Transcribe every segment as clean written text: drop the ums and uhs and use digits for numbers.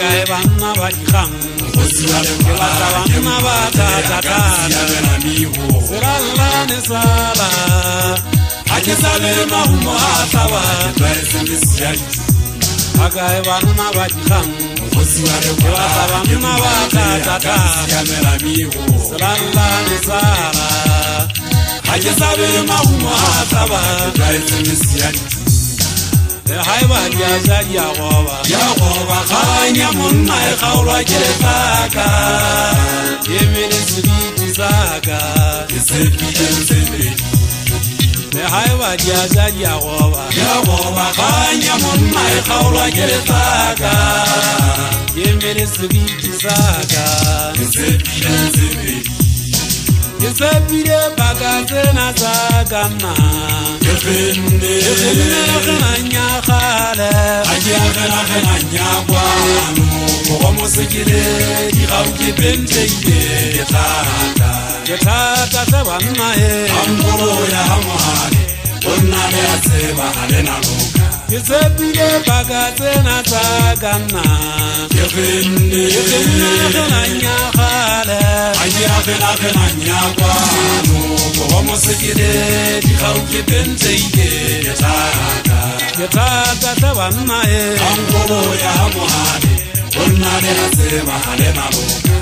Bakae banna ba dikgang ke batla banna ba tatatata serallane sala a ke sabe mahumo a tlaba Bakae banna ba dikgang ke batla banna ba tatatata serallane sala a ke sabe mahumo a tlaba Haiba ya jadi ya goba khanya monna e khaulwa ke letaka yemele sibiti saka isebile haiba ya jadi ya goba khanya monna e khaulwa ke letaka yemele sibiti saka isebile Yesabire bagazena sagana Yefende Khanya khale Aja khanya kwanu Komo sekile di gauke benteye Yetata sabanna he Ambo ya hamale Onna le aseba alena luka Yesabire bagazena sagana Yefende Khanya khale Aja khanya kwanu Komo sekile di gauke benteye Yetata sabanna he Ambo ya hamale Onna le aseba alena luka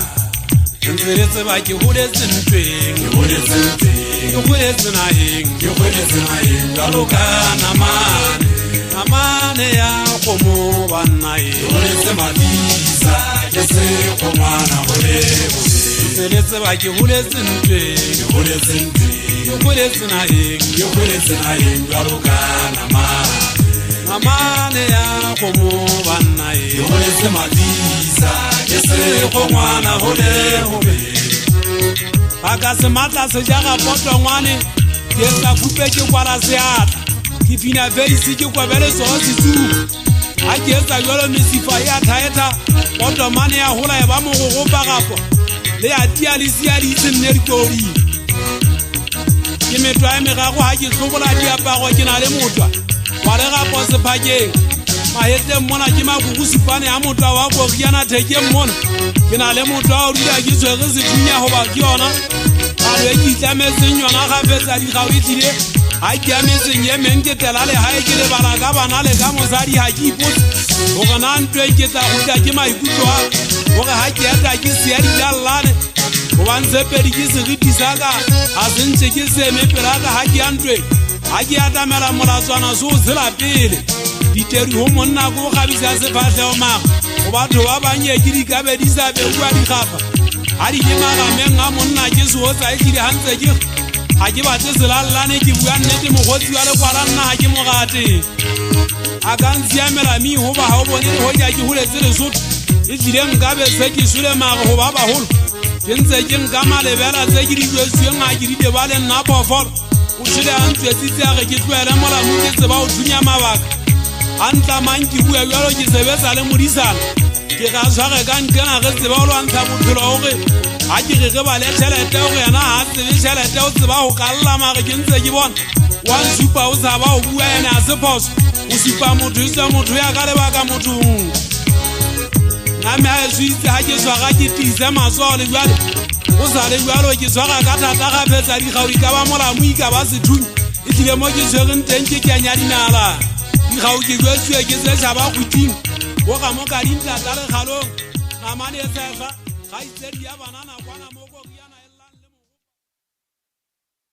Nziretse ba ke huletse ntweng ke huletse naheng jaloka namane ya komo banna e huletse madisa ke se komana bolebo nziretse ba ke huletse ntweng ke huletse naheng jaloka namane ya komo banna e huletse madisa Yese komana hole Aka se matla se jaga poto ngwane ke sa fupe ke kwala seata ke fina veisi ke kwa bele so situ a ke sa yolo misifa ya thaeta poto mane ya hola ya ba mo go pagapo le ya tialisia di tsenner tori ke metwa e megago ha ke tlobola diaparo ke na le motwa wa le gapo se phakeng Mahete mona ke makukusipane ya motho wa go riana theke mona ke na le motho wa o dira ke tswege se thunya ho ba ke yona a le ke tlametseng yona ga fetsa di ga o itile ha ke ametseng ye meng ke tela le hae ke le bana ka bana le ka mosadi ha ke ipotse go gona ntwe ke tla go tla ke maikutlo a go ga ke eta ke se ya dilallane go ba ntse pedi ke se ritisa ka a sentse ke se me pela ka ha ke antwe ha ke atamela molatswana so zela pele Diteri ho monna go gabisa se fahle o maga go batho ba banye ke di kabe di sa be bua di gapa ha di ke maga menga monna ke se ho tsa ke di hantse ke ha ke batse selallane ke bua nnete mogotsi wa le kwala nna ha ke mogate a ka ntsiamela mi ho ba ha o bone ho ja ke huletse le sotho e tsile nkabe se ke sule maga ho ba baholo ke ntse ke nka malebela tse ke di jwetsweng a ke di debale nna phofolo o tshile a ntswetsitse a ge ke tloele molamu ke tseba o thunya mabaka Anta manki bua jalo ke sebetsa le modisana ke ga tshware ka ntena ge tseba o lwantsha bophelo hore ha ke ge ba le tšhelete hore yana ha tsebe tšhelete o tseba go kalla mare ke ntse ke bona wa nsupa o tsaba o bua ene a se phoso o supa motho isa motho ya ka lebaka mothong name a suitse ha ke tshwara ke tise matsogo le jale o sa le jalo ke tshwara ka thata ga fetsa digao e ka ba molamo e ka ba sethunya e tlile mo ke tshwereng teng ke keanya dinala Ga o ke gwetswe ke se tshaba go tima go ga mo ka dintla tsa le khalong namane e tsefa ga itsedi ya banana kwana mo go